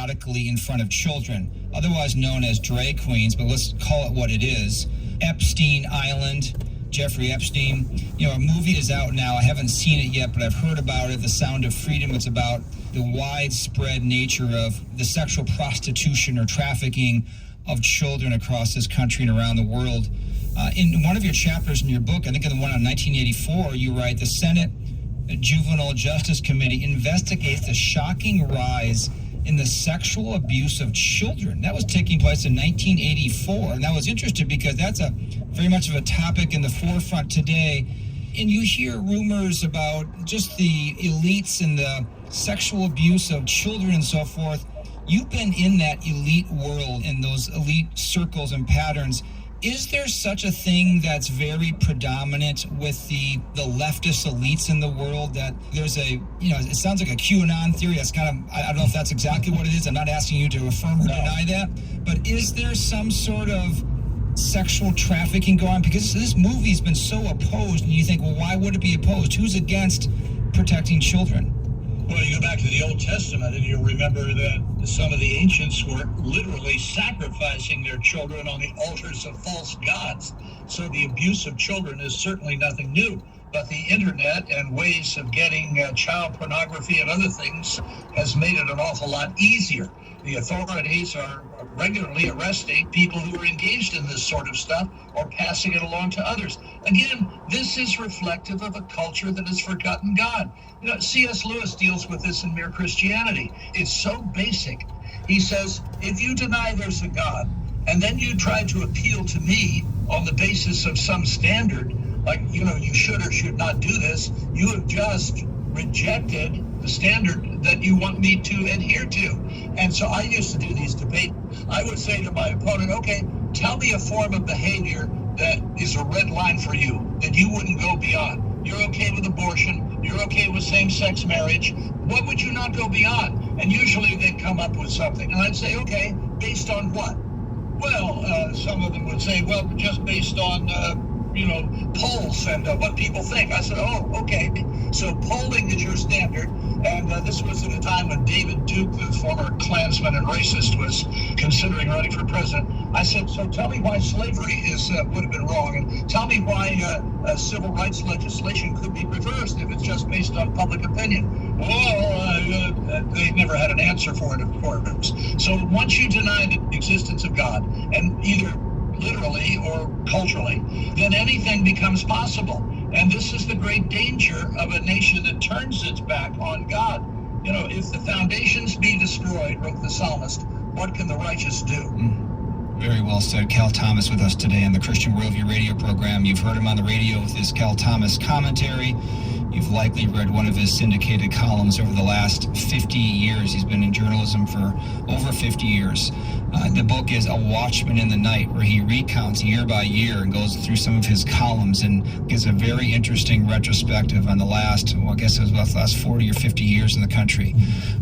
erotically in front of children, otherwise known as drag queens, but let's call it what it is. Epstein Island, Jeffrey Epstein. A movie is out now. I haven't seen it yet, but I've heard about it, The Sound of Freedom. It's about the widespread nature of the sexual prostitution or trafficking of children across this country and around the world. In one of your chapters in your book, I think in the one on 1984, you write, the Senate Juvenile Justice Committee investigates the shocking rise in the sexual abuse of children. That was taking place in 1984. And that was interesting because that's a very much of a topic in the forefront today. And you hear rumors about just the elites and the sexual abuse of children and so forth. You've been in that elite world, in those elite circles and patterns. Is there such a thing that's very predominant with the leftist elites in the world, that there's it sounds like a QAnon theory. That's kind of, I don't know if that's exactly what it is. I'm not asking you to affirm or deny that. But is there some sort of sexual trafficking going on? Because this movie's been so opposed, and you think, well, why would it be opposed? Who's against protecting children? Well, you go back to the Old Testament, and you'll remember that some of the ancients were literally sacrificing their children on the altars of false gods. So the abuse of children is certainly nothing new. But the internet and ways of getting child pornography and other things has made it an awful lot easier. The authorities are regularly arresting people who are engaged in this sort of stuff or passing it along to others. Again, this is reflective of a culture that has forgotten God. C.S. Lewis deals with this in Mere Christianity. It's so basic. He says, if you deny there's a God, and then you try to appeal to me on the basis of some standard, like, you should or should not do this, you have just rejected the standard that you want me to adhere to. And so I used to do these debates. I would say to my opponent, okay, tell me a form of behavior that is a red line for you, that you wouldn't go beyond. You're okay with abortion, you're okay with same-sex marriage, what would you not go beyond? And usually they'd come up with something. And I'd say, okay, based on what? Well, some of them would say, well, just based on polls and what people think. I said, oh, okay. So polling is your standard. And this was at a time when David Duke, the former Klansman and racist, was considering running for president. I said, so tell me why slavery would have been wrong, and tell me why civil rights legislation could be reversed if it's just based on public opinion. Well, they never had an answer for it, of course. So once you deny the existence of God, and either literally or culturally, then anything becomes possible. And this is the great danger of a nation that turns its back on God. If the foundations be destroyed, wrote the psalmist, what can the righteous do? Very well said. Cal Thomas with us today on the Christian Worldview radio program. You've heard him on the radio with his Cal Thomas commentary. You've likely read one of his syndicated columns over the last 50 years. He's been in journalism for over 50 years. The book is A Watchman in the Night, where he recounts year by year and goes through some of his columns and gives a very interesting retrospective on the last 40 or 50 years in the country.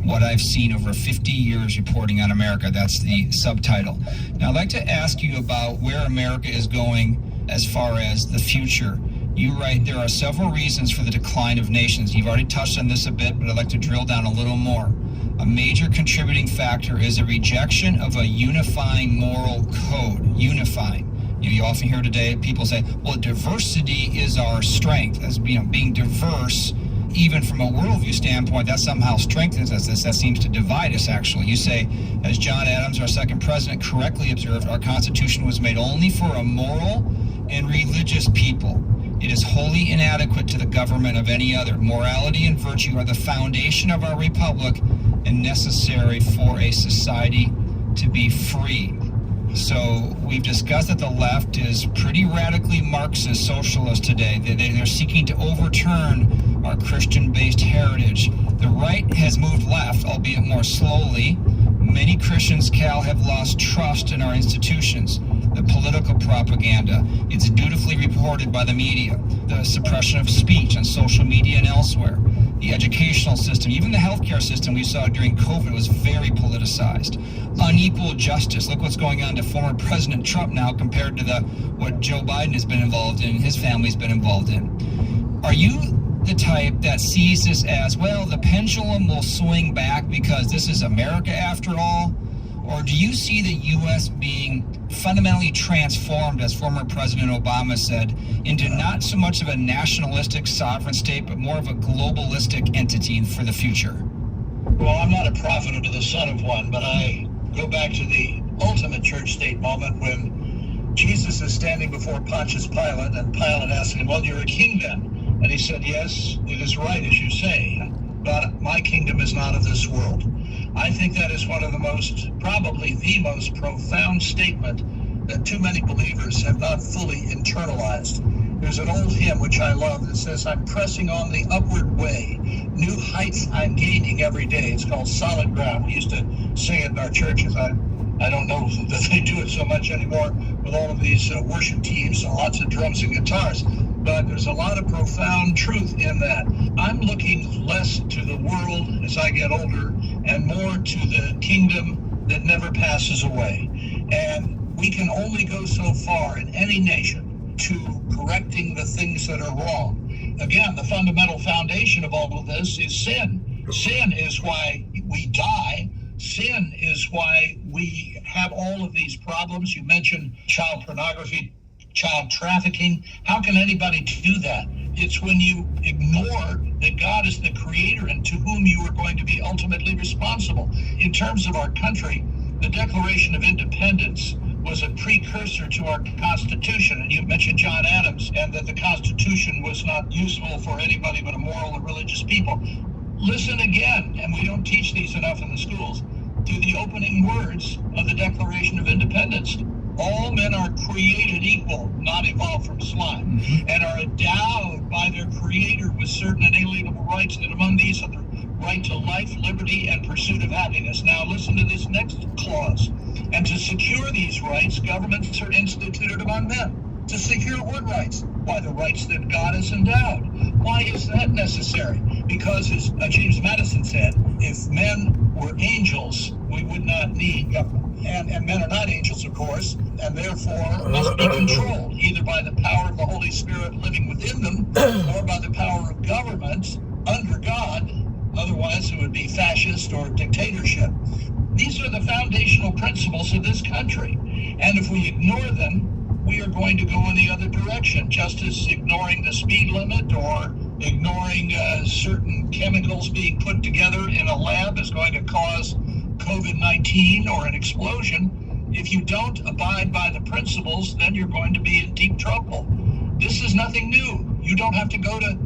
What I've seen over 50 years reporting on America, that's the subtitle. Now, I'd like to ask you about where America is going as far as the future. You write, there are several reasons for the decline of nations. You've already touched on this a bit, but I'd like to drill down a little more. A major contributing factor is a rejection of a unifying moral code. Unifying. You often hear today people say, well, diversity is our strength. As being diverse, even from a worldview standpoint, that somehow strengthens us. That seems to divide us, actually. You say, as John Adams, our second president, correctly observed, our Constitution was made only for a moral and religious people. It is wholly inadequate to the government of any other. Morality and virtue are the foundation of our republic and necessary for a society to be free. So we've discussed that the left is pretty radically Marxist socialist today. They're seeking to overturn our Christian-based heritage. The right has moved left, albeit more slowly. Many Christians, Cal, have lost trust in our institutions. The political propaganda, it's dutifully reported by the media. The suppression of speech on social media and elsewhere. The educational system, even the healthcare system we saw during COVID was very politicized. Unequal justice. Look what's going on to former President Trump now compared to what Joe Biden has been involved in, his family's been involved in. Are you the type that sees this as, well, the pendulum will swing back because this is America after all, Or do you see the U.S. being fundamentally transformed, as former President Obama said, into not so much of a nationalistic sovereign state, but more of a globalistic entity for the future? Well, I'm not a prophet under the son of one, but I go back to the ultimate church-state moment when Jesus is standing before Pontius Pilate, and Pilate asks him, well, you're a king then? And he said, yes, it is right, as you say, but my kingdom is not of this world. I think that is one of the most, probably the most profound statement that too many believers have not fully internalized. There's an old hymn which I love that says, I'm pressing on the upward way, new heights I'm gaining every day. It's called Solid Ground. We used to sing it in our churches. I don't know that they do it so much anymore with all of these worship teams and lots of drums and guitars, but there's a lot of profound truth in that. I'm looking less to the world as I get older and more to the kingdom that never passes away. And we can only go so far in any nation to correcting the things that are wrong. Again, the fundamental foundation of all of this is sin. Sin is why we die. Sin is why we have all of these problems. You mentioned child pornography, child trafficking. How can anybody do that? It's when you ignore that God is the creator and to whom you are going to be ultimately responsible. In terms of our country, the Declaration of Independence was a precursor to our Constitution. And you mentioned John Adams and that the Constitution was not useful for anybody but a moral and religious people. Listen again, and we don't teach these enough in the schools, to the opening words of the Declaration of Independence. All men are created equal, not evolved from slime, and are endowed by their creator with certain inalienable rights, and among these are the right to life, liberty, and pursuit of happiness. Now listen to this next clause. And to secure these rights, governments are instituted among men. To secure what rights? Why, the rights that God has endowed. Why is that necessary? Because, as James Madison said, if men were angels, we would not need government. And men are not angels, of course, and therefore must be controlled, either by the power of the Holy Spirit living within them, or by the power of government under God. Otherwise, it would be fascist or dictatorship. These are the foundational principles of this country. And if we ignore them, we are going to go in the other direction, just as ignoring the speed limit or ignoring certain chemicals being put together in a lab is going to cause COVID-19 or an explosion. If you don't abide by the principles, then you're going to be in deep trouble. This is nothing new. You don't have to go to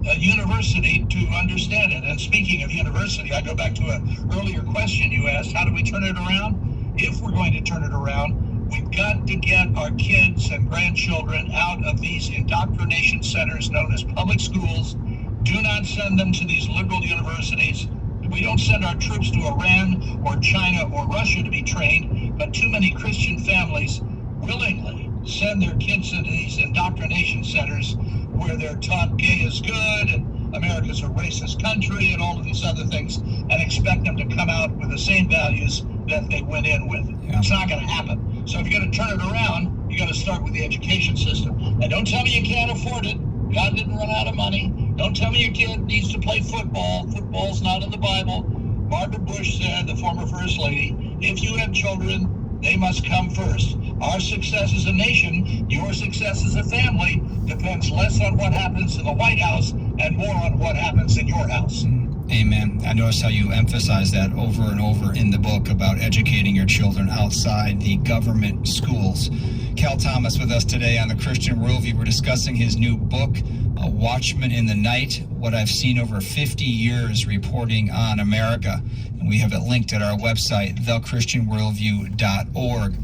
a university to understand it. And speaking of university, I go back to an earlier question you asked, how do we turn it around? If we're going to turn it around, we've got to get our kids and grandchildren out of these indoctrination centers known as public schools. Do not send them to these liberal universities. We don't send our troops to Iran or China or Russia to be trained, but too many Christian families willingly send their kids into these indoctrination centers where they're taught gay is good and America's a racist country and all of these other things, and expect them to come out with the same values that they went in with. Yeah. It's not going to happen. So if you're going to turn it around, you got to start with the education system. And don't tell me you can't afford it. God didn't run out of money. Don't tell me your kid needs to play football. Football's not in the Bible. Margaret Bush said, the former first lady, if you have children, they must come first. Our success as a nation, your success as a family, depends less on what happens in the White House and more on what happens in your house. Amen. I notice how you emphasize that over and over in the book about educating your children outside the government schools. Cal Thomas with us today on the Christian Worldview. We're discussing his new book, A Watchman in the Night, What I've Seen Over 50 Years Reporting on America. And we have it linked at our website, thechristianworldview.org.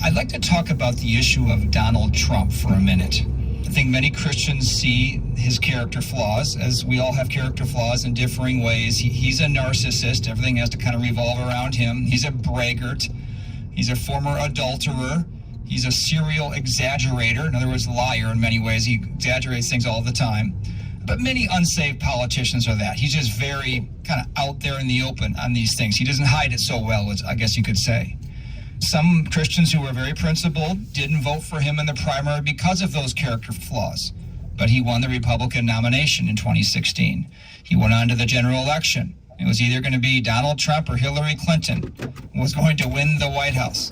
I'd like to talk about the issue of Donald Trump for a minute. I think many Christians see his character flaws, as we all have character flaws in differing ways. He's a narcissist. Everything has to kind of revolve around him. He's a braggart. He's a former adulterer. He's a serial exaggerator. In other words, liar in many ways. He exaggerates things all the time. But many unsaved politicians are that. He's just very kind of out there in the open on these things. He doesn't hide it so well, I guess you could say. Some Christians who were very principled didn't vote for him in the primary because of those character flaws. But he won the Republican nomination in 2016. He went on to the general election It was either going to be Donald Trump or Hillary Clinton was going to win the White House.